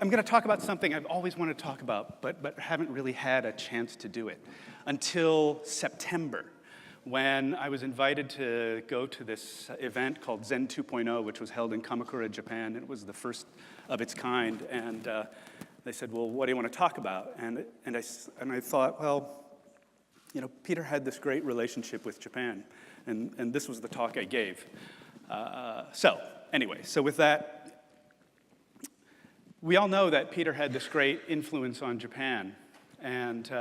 I'm going to talk about something I've always wanted to talk about, but haven't really had a chance to do it until September, when I was invited to go to this event called Zen 2.0, which was held in Kamakura, Japan. It was the first of its kind, and they said, well, what do you want to talk about? And I thought, well, you know, Peter had this great relationship with Japan, and this was the talk I gave. So with that, we all know that Peter had this great influence on Japan, and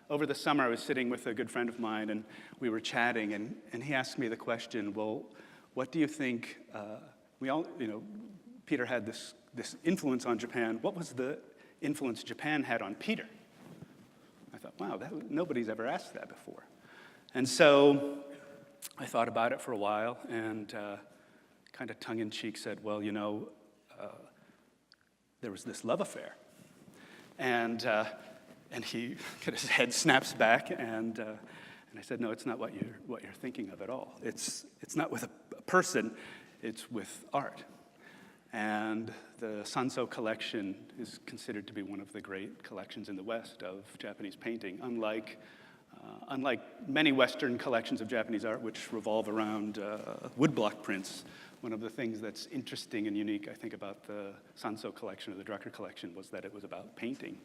over the summer I was sitting with a good friend of mine, and we were chatting, and he asked me the question, well, what do you think, Peter had this influence on Japan. What was the influence Japan had on Peter? I thought, wow, nobody's ever asked that before. And so I thought about it for a while, and kind of tongue-in-cheek said, well, you know, there was this love affair. And he, his head snaps back, and I said, no, it's not what you're thinking of at all. It's not with a person, it's with art. And the Sanso collection is considered to be one of the great collections in the West of Japanese painting, unlike many Western collections of Japanese art, which revolve around woodblock prints. One of the things that's interesting and unique, I think, about the Sanso collection or the Drucker collection was that it was about painting.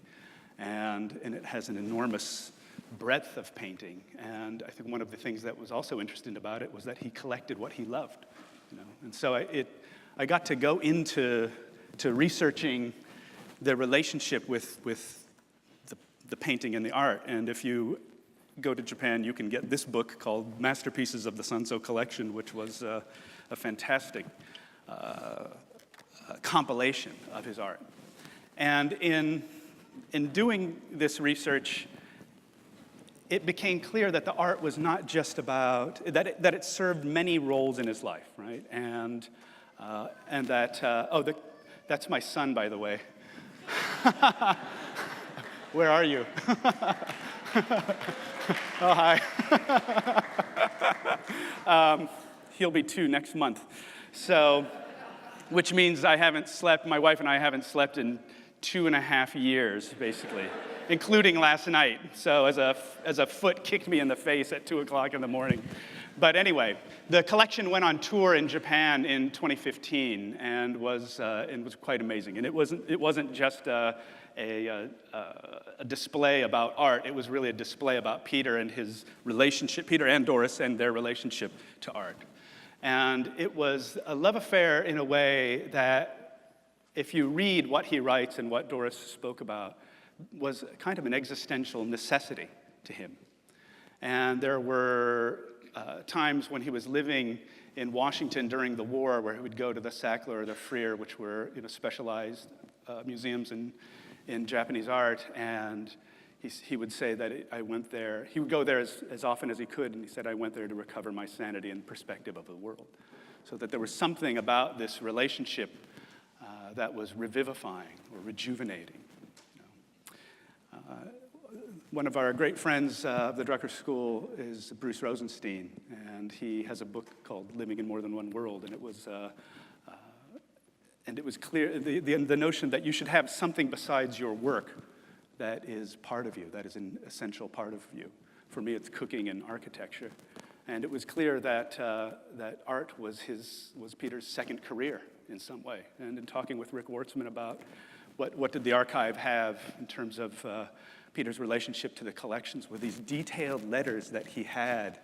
And it has an enormous breadth of painting. And I think one of the things that was also interesting about it was that he collected what he loved. You know? And so I got to go into researching the relationship with the painting and the art. And if you go to Japan, you can get this book called Masterpieces of the Sanso Collection, which was a fantastic compilation of his art. And in doing this research, it became clear that the art was not just about, that it served many roles in his life, right? And that, that's my son, by the way. Where are you? Oh, hi. He'll be 2 next month. So, which means my wife and I haven't slept in 2.5 years, basically, including last night. So as a foot kicked me in the face at 2 o'clock in the morning. But anyway, the collection went on tour in Japan in 2015 and was quite amazing. And it wasn't just a display about art. It was really a display about Peter and his relationship, Peter and Doris and their relationship to art. And it was a love affair in a way that, if you read what he writes and what Doris spoke about, was kind of an existential necessity to him. And there were times when he was living in Washington during the war, where he would go to the Sackler or the Freer, which were specialized museums in Japanese art, and he would say that I went there. He would go there as often as he could, and he said, I went there to recover my sanity and perspective of the world. So that there was something about this relationship that was revivifying or rejuvenating. One of our great friends of the Drucker School is Bruce Rosenstein, and he has a book called Living in More Than One World, and it was clear, the notion that you should have something besides your work that is part of you, that is an essential part of you. For me, it's cooking and architecture. And it was clear that art was Peter's second career in some way. And in talking with Rick Wartzman about what did the archive have in terms of Peter's relationship to the collections, with these detailed letters that he had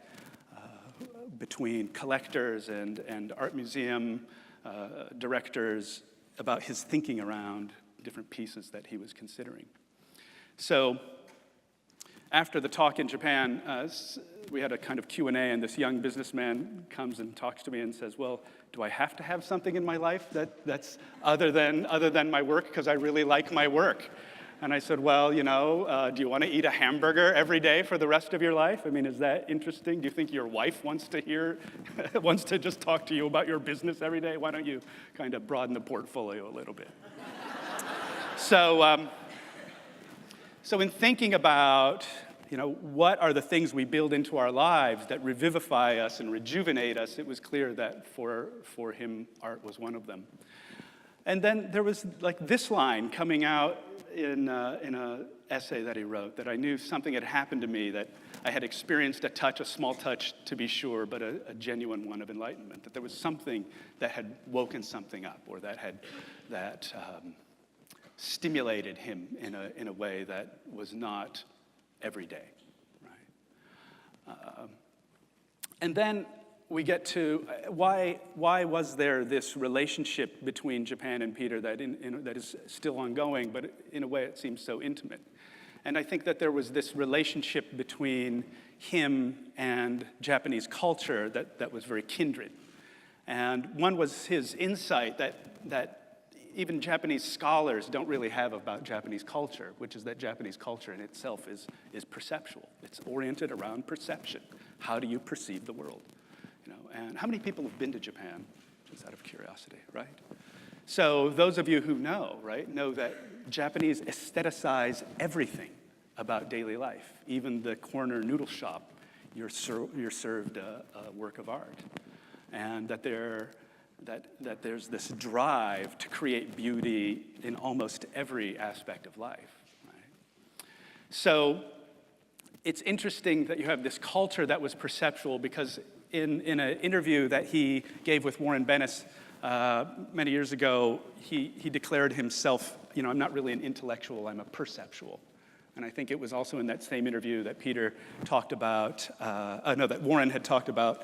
between collectors and art museum directors about his thinking around different pieces that he was considering. So after the talk in Japan, we had a kind of Q&A, and this young businessman comes and talks to me and says, well, do I have to have something in my life that's other than my work, because I really like my work? And I said, well, do you want to eat a hamburger every day for the rest of your life? I mean, is that interesting? Do you think your wife wants to just talk to you about your business every day? Why don't you kind of broaden the portfolio a little bit? So in thinking about, what are the things we build into our lives that revivify us and rejuvenate us, it was clear that for him, art was one of them. And then there was like this line coming out in a essay that he wrote, that I knew something had happened to me, that I had experienced a touch, a small touch to be sure, but a genuine one of enlightenment, that there was something that had woken something up, or that stimulated him in a way that was not every day, right? And then we get to why was there this relationship between Japan and Peter that is still ongoing, but in a way it seems so intimate. And I think that there was this relationship between him and Japanese culture that was very kindred. And one was his insight that even Japanese scholars don't really have about Japanese culture, which is that Japanese culture in itself is perceptual. It's oriented around perception. How do you perceive the world? And how many people have been to Japan, just out of curiosity, right? So those of you who know, right, know that Japanese aestheticize everything about daily life. Even the corner noodle shop, you're served a work of art. And that there's this drive to create beauty in almost every aspect of life, right? So it's interesting that you have this culture that was perceptual, because in an interview that he gave with Warren Bennis many years ago, he declared himself, I'm not really an intellectual, I'm a perceptual. And I think it was also in that same interview that Peter talked about, that Warren had talked about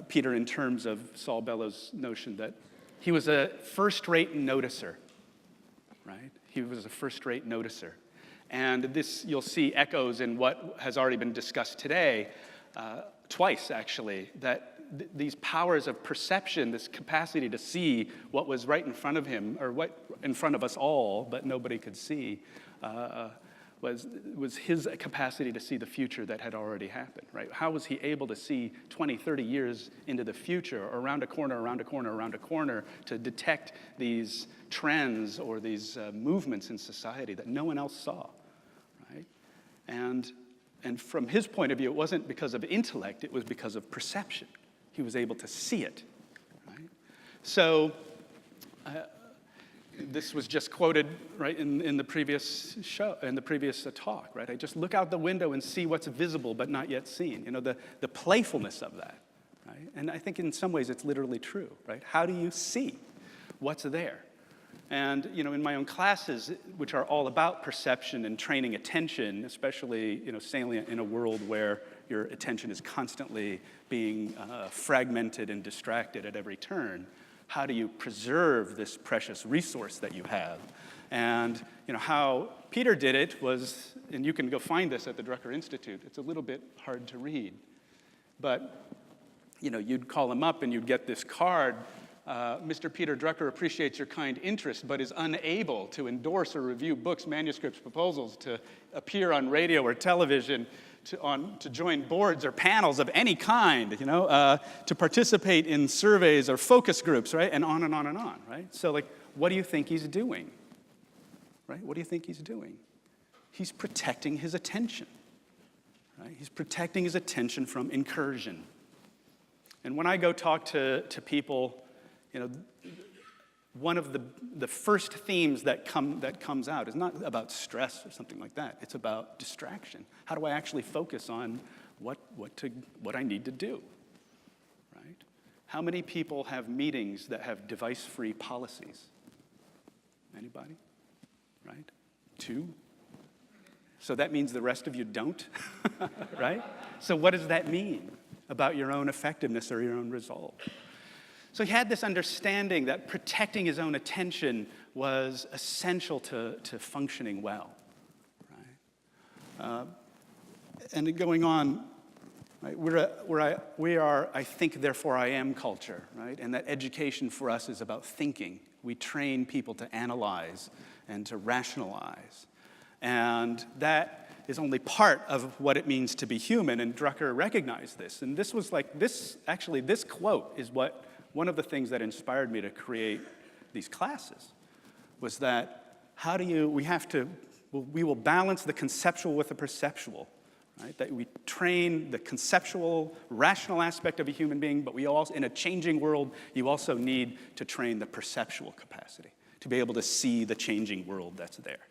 Peter in terms of Saul Bellows' notion that he was a first-rate noticer, right? He was a first-rate noticer. And this, you'll see echoes in what has already been discussed today, twice actually, that these powers of perception, this capacity to see what was right in front of him, or what in front of us all, but nobody could see, was his capacity to see the future that had already happened, right? How was he able to see 20, 30 years into the future, or around a corner, around a corner, around a corner, to detect these trends or these movements in society that no one else saw, right? And from his point of view, it wasn't because of intellect, it was because of perception. He was able to see it, right? So this was just quoted, right, in the previous show, in the previous talk, right? I just look out the window and see what's visible but not yet seen. The playfulness of that, right? And I think in some ways it's literally true, right? How do you see what's there? And in my own classes, which are all about perception and training attention, especially salient in a world where your attention is constantly being fragmented and distracted at every turn, how do you preserve this precious resource that you have? And how Peter did it was, and you can go find this at the Drucker Institute. It's a little bit hard to read, but you'd call him up and you'd get this card. Mr. Peter Drucker appreciates your kind interest, but is unable to endorse or review books, manuscripts, proposals, to appear on radio or television, to join boards or panels of any kind, to participate in surveys or focus groups, right? And on and on and on, right? So, what do you think he's doing? Right? What do you think he's doing? He's protecting his attention, right? He's protecting his attention from incursion. And when I go talk to people, one of the first themes that comes out is not about stress or something like that. It's about distraction. How do I actually focus on what I need to do, right? How many people have meetings that have device-free policies? Anybody? Right? 2? So that means the rest of you don't, right? So what does that mean about your own effectiveness or your own resolve? So he had this understanding that protecting his own attention was essential to functioning well, right? And going on, right, we are, I think, therefore I am culture, right? And that education for us is about thinking. We train people to analyze and to rationalize. And that is only part of what it means to be human, and Drucker recognized this. And this was this quote is one of the things that inspired me to create these classes, was that we will balance the conceptual with the perceptual, right? That we train the conceptual, rational aspect of a human being, but we also, in a changing world, you also need to train the perceptual capacity. to be able to see the changing world that's there,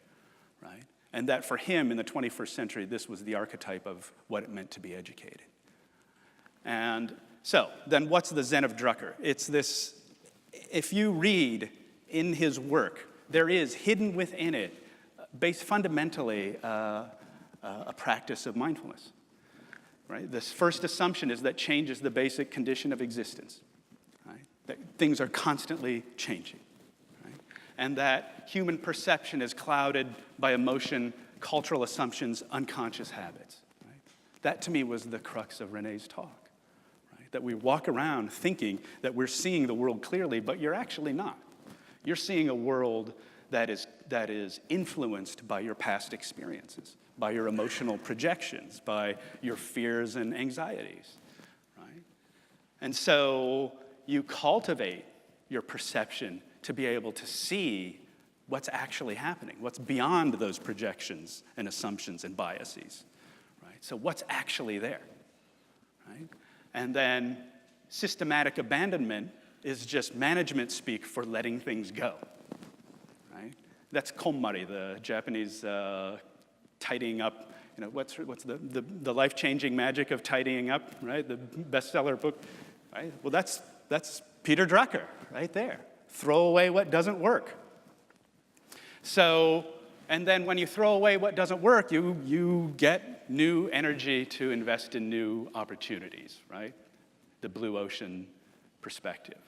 right? And that for him in the 21st century, this was the archetype of what it meant to be educated. And so, then what's the Zen of Drucker? It's this, if you read in his work, there is hidden within it, based fundamentally, a practice of mindfulness, right? This first assumption is that change is the basic condition of existence, right? That things are constantly changing, right? And that human perception is clouded by emotion, cultural assumptions, unconscious habits, right? That to me was the crux of René's talk, right? That we walk around thinking that we're seeing the world clearly, but you're actually not. You're seeing a world that is influenced by your past experiences, by your emotional projections, by your fears and anxieties, right? And so you cultivate your perception to be able to see what's actually happening, what's beyond those projections and assumptions and biases, right? So what's actually there, right? And then systematic abandonment is just management speak for letting things go, right? That's KonMari, the Japanese tidying up, what's the life-changing magic of tidying up, right? The bestseller book, right? Well, that's Peter Drucker right there. Throw away what doesn't work. So, and then when you throw away what doesn't work, you get new energy to invest in new opportunities, right? The blue ocean perspective.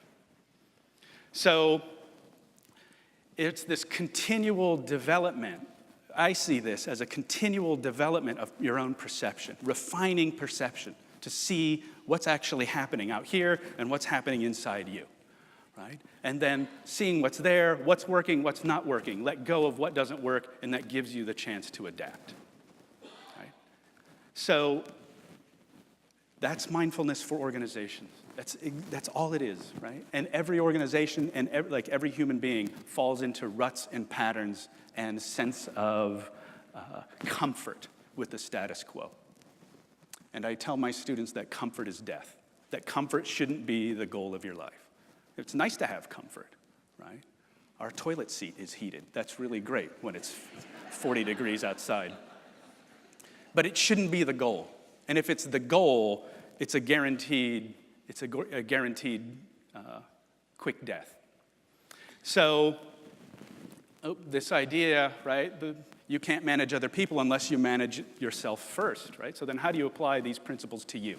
So it's this continual development. I see this as a continual development of your own perception, refining perception to see what's actually happening out here and what's happening inside you, right? And then seeing what's there, what's working, what's not working. Let go of what doesn't work, and that gives you the chance to adapt, right? So that's mindfulness for organizations. That's all it is, right? And every organization and every human being falls into ruts and patterns and sense of comfort with the status quo. And I tell my students that comfort is death, that comfort shouldn't be the goal of your life. It's nice to have comfort, right? Our toilet seat is heated. That's really great when it's 40 degrees outside. But it shouldn't be the goal. And if it's the goal, it's a guaranteed quick death. So this idea, right, you can't manage other people unless you manage yourself first, right? So then how do you apply these principles to you?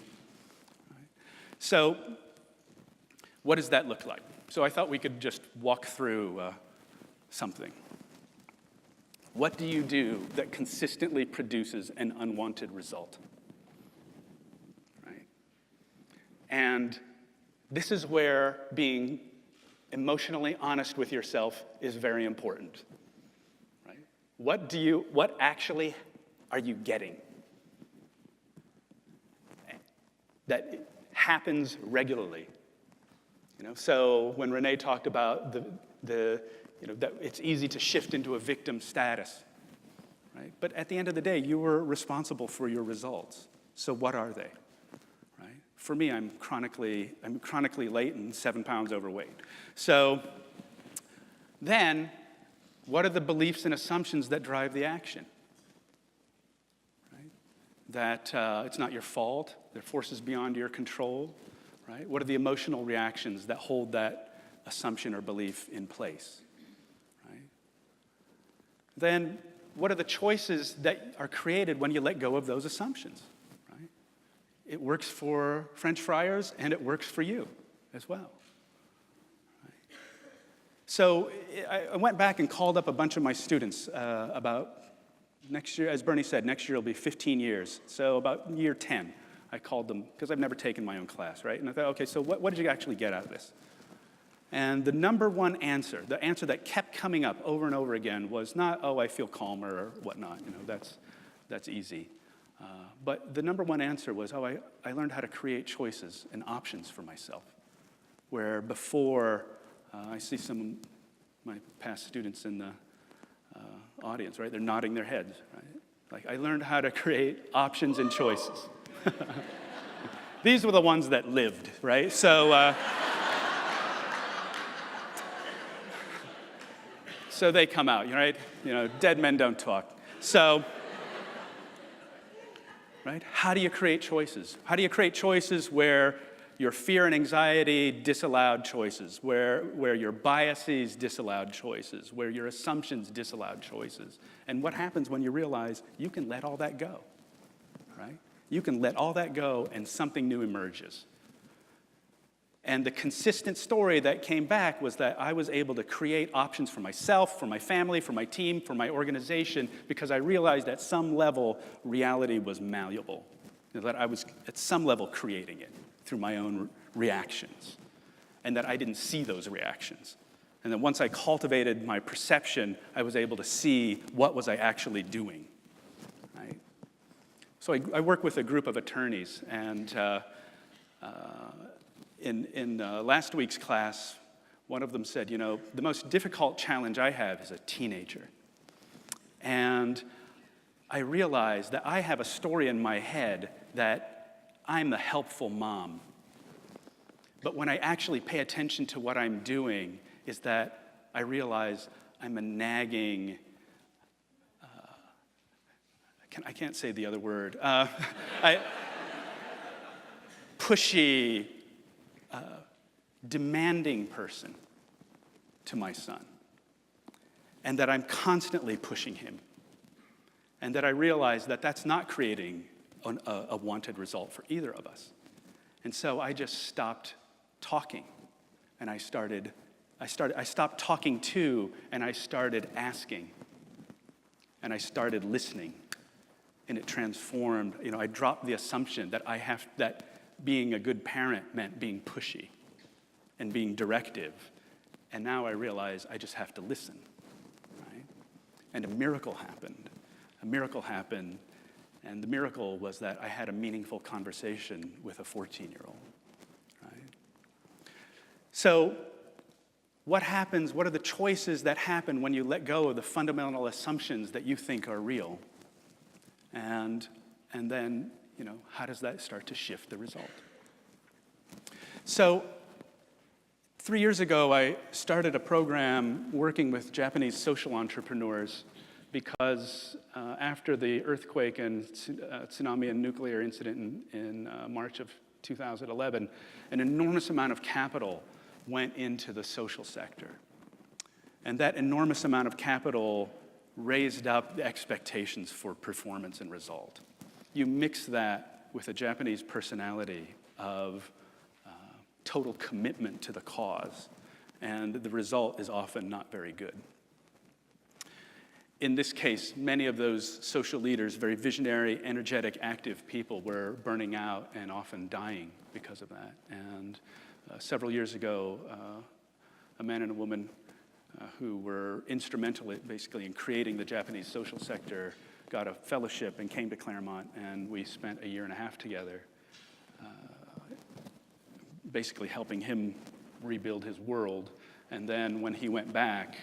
Right? So what does that look like? So I thought we could just walk through something. What do you do that consistently produces an unwanted result? And this is where being emotionally honest with yourself is very important, right? What actually are you getting that happens regularly? So when René talked about that it's easy to shift into a victim status, right? But at the end of the day, you were responsible for your results. So what are they? For me, I'm chronically late and 7 pounds overweight. So then, what are the beliefs and assumptions that drive the action? Right? That it's not your fault, they're forces beyond your control, right? What are the emotional reactions that hold that assumption or belief in place, right? Then, what are the choices that are created when you let go of those assumptions? It works for French friars, and it works for you as well. Right? So I went back and called up a bunch of my students about next year. As Bernie said, next year will be 15 years. So about year 10, I called them, because I've never taken my own class, right? And I thought, okay, so what did you actually get out of this? And the number one answer, the answer that kept coming up over and over again was not, oh, I feel calmer or whatnot. That's easy. But the number one answer was, oh, I learned how to create choices and options for myself. Where before, I see some of my past students in the audience, right? They're nodding their heads, right? Like, I learned how to create options and choices. These were the ones that lived, right? So, So they come out, right? Dead men don't talk. So, right? How do you create choices? How do you create choices where your fear and anxiety disallowed choices, where your biases disallowed choices, where your assumptions disallowed choices? And what happens when you realize you can let all that go, right? You can let all that go and something new emerges. And the consistent story that came back was that I was able to create options for myself, for my family, for my team, for my organization, because I realized at some level reality was malleable, that I was at some level creating it through my own reactions, and that I didn't see those reactions. And then once I cultivated my perception, I was able to see what was I actually doing, right? So I work with a group of attorneys, and in last week's class, one of them said, the most difficult challenge I have is a teenager. And I realized that I have a story in my head that I'm the helpful mom. But when I actually pay attention to what I'm doing, is that I realize I'm a nagging, I can't say the other word, pushy, demanding person to my son. And that I'm constantly pushing him. And that I realize that that's not creating a wanted result for either of us. And so I just stopped talking, and I stopped talking to, and I started asking, and I started listening, and it transformed. I dropped the assumption that being a good parent meant being pushy and being directive, and now I realize I just have to listen, right? And a miracle happened. And the miracle was that I had a meaningful conversation with a 14-year-old, right? So what happens, what are the choices that happen when you let go of the fundamental assumptions that you think are real? And then, how does that start to shift the result? So 3 years ago, I started a program working with Japanese social entrepreneurs because after the earthquake and tsunami and nuclear incident in March of 2011, an enormous amount of capital went into the social sector. And that enormous amount of capital raised up the expectations for performance and result. You mix that with a Japanese personality of total commitment to the cause, and the result is often not very good. In this case, many of those social leaders, very visionary, energetic, active people, were burning out and often dying because of that. And several years ago, a man and a woman who were instrumental basically in creating the Japanese social sector got a fellowship and came to Claremont, and we spent a year and a half together basically helping him rebuild his world. And then when he went back,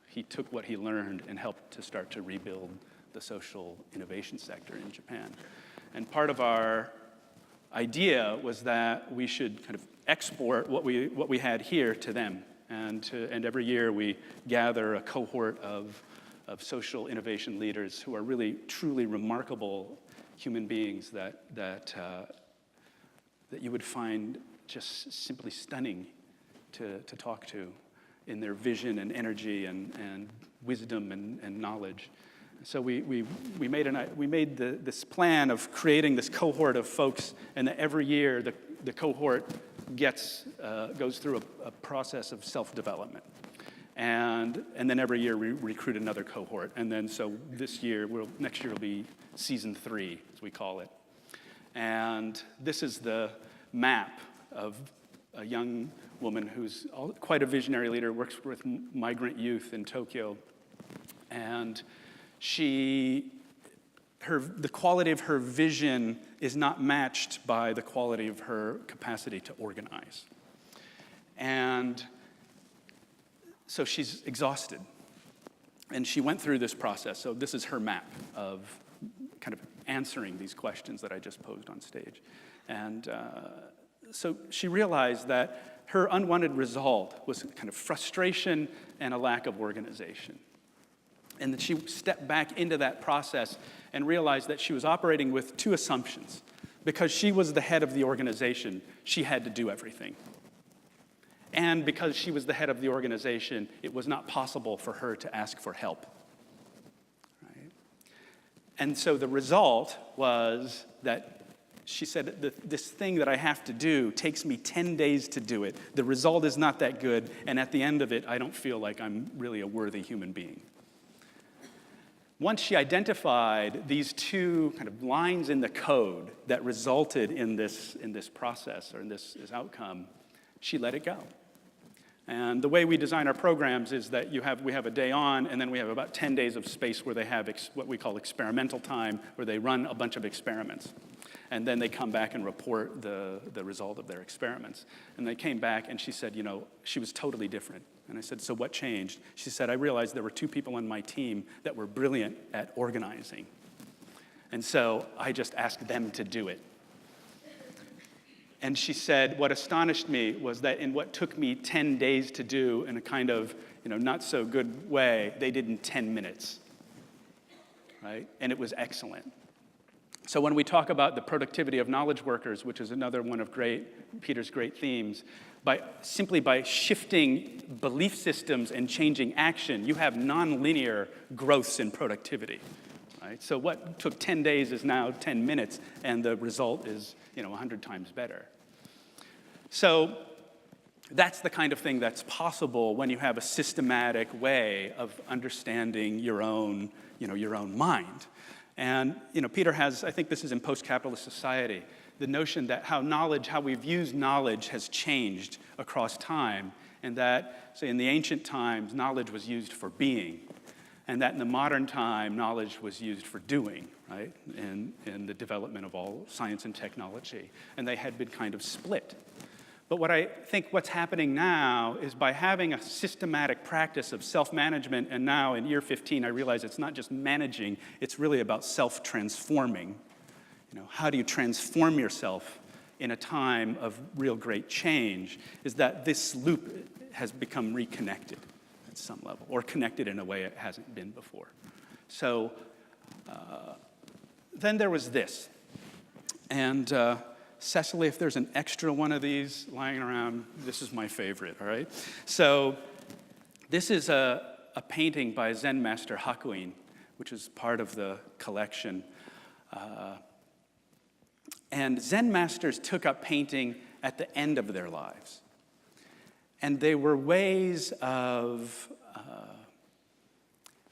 he took what he learned and helped to start to rebuild the social innovation sector in Japan. And part of our idea was that we should kind of export what we had here to them. And every year we gather a cohort of social innovation leaders who are really, truly remarkable human beings that you would find just simply stunning to talk to in their vision and energy and wisdom and knowledge. So we made this plan of creating this cohort of folks, and that every year the cohort goes through a process of self-development. And then every year we recruit another cohort. And then so next year will be season 3, as we call it. And this is the map of a young woman who's quite a visionary leader, works with migrant youth in Tokyo. And the quality of her vision is not matched by the quality of her capacity to organize. And so she's exhausted. And she went through this process. So this is her map of kind of answering these questions that I just posed on stage. And so she realized that her unwanted result was kind of frustration and a lack of organization. And that she stepped back into that process and realized that she was operating with two assumptions. Because she was the head of the organization, she had to do everything. And because she was the head of the organization, it was not possible for her to ask for help. Right? And so the result was that she said, this thing that I have to do takes me 10 days to do it. The result is not that good, and at the end of it, I don't feel like I'm really a worthy human being. Once she identified these two kind of lines in the code that resulted in this process or in this outcome, she let it go. And the way we design our programs is that we have a day on, and then we have about 10 days of space where they have what we call experimental time, where they run a bunch of experiments. And then they come back and report the result of their experiments. And they came back, and she said, she was totally different. And I said, so what changed? She said, I realized there were two people on my team that were brilliant at organizing. And so I just asked them to do it. And she said, what astonished me was that in what took me 10 days to do in a kind of, not so good way, they did in 10 minutes, right? And it was excellent. So when we talk about the productivity of knowledge workers, which is another one of Peter's great themes, simply by shifting belief systems and changing action, you have nonlinear growths in productivity. Right? So what took 10 days is now 10 minutes, and the result is 100 times better. So that's the kind of thing that's possible when you have a systematic way of understanding your own mind. And Peter has, I think this is in post-capitalist society, the notion that how we've used knowledge has changed across time, and that, say, in the ancient times, knowledge was used for being, and that in the modern time, knowledge was used for doing, right, in the development of all science and technology, and they had been kind of split. But what I think what's happening now is by having a systematic practice of self-management, and now in year 15, I realize it's not just managing, it's really about self-transforming. How do you transform yourself in a time of real great change, is that this loop has become reconnected at some level, or connected in a way it hasn't been before. So then there was this. And Cecily, if there's an extra one of these lying around, this is my favorite, all right? So this is a painting by Zen master Hakuin, which is part of the collection. And Zen masters took up painting at the end of their lives. And they were ways of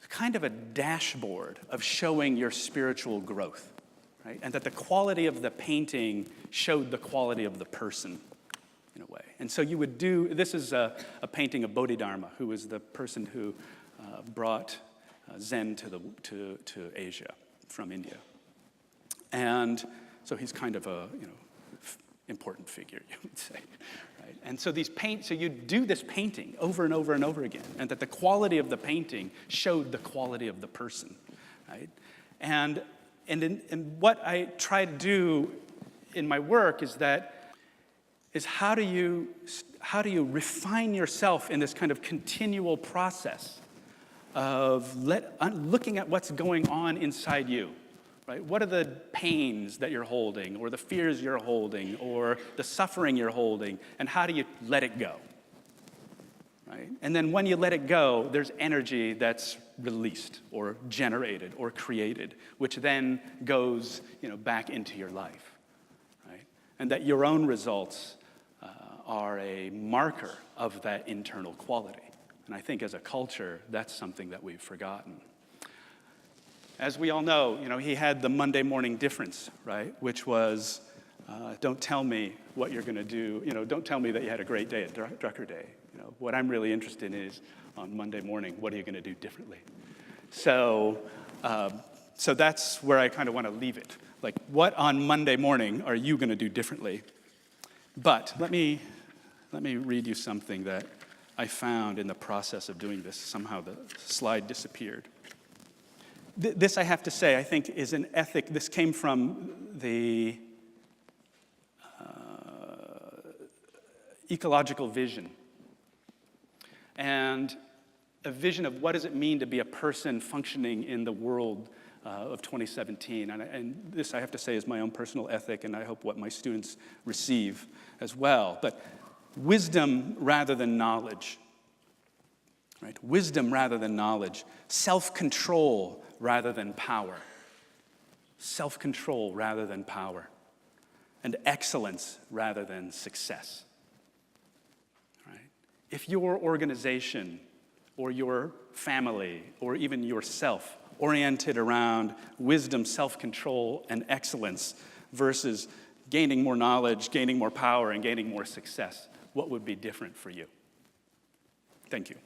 kind of a dashboard of showing your spiritual growth, right? And that the quality of the painting showed the quality of the person in a way. And so you would this is a painting of Bodhidharma, who was the person who brought Zen to Asia from India. And so he's kind of a important figure, you would say, right? And so so you do this painting over and over and over again, and that the quality of the painting showed the quality of the person, right? And what I try to do in my work is how do you refine yourself in this kind of continual process of looking at what's going on inside you. Right? What are the pains that you're holding, or the fears you're holding, or the suffering you're holding, and how do you let it go? Right? And then when you let it go, there's energy that's released, or generated, or created, which then goes back into your life. Right? And that your own results are a marker of that internal quality. And I think as a culture, that's something that we've forgotten. As we all know, he had the Monday morning difference, right? Which was, don't tell me what you're going to do. Don't tell me that you had a great day at Drucker Day. What I'm really interested in is, on Monday morning, what are you going to do differently? So that's where I kind of want to leave it. Like, what on Monday morning are you going to do differently? But let me read you something that I found in the process of doing this. Somehow the slide disappeared. This, I have to say, I think is an ethic. This came from ecological vision, and a vision of what does it mean to be a person functioning in the world of 2017. And this, I have to say, is my own personal ethic, and I hope what my students receive as well. But wisdom rather than knowledge, right? Wisdom rather than knowledge. Self-control rather than power. Self-control rather than power. And excellence rather than success. Right? If your organization or your family or even yourself oriented around wisdom, self-control, and excellence versus gaining more knowledge, gaining more power, and gaining more success, what would be different for you? Thank you.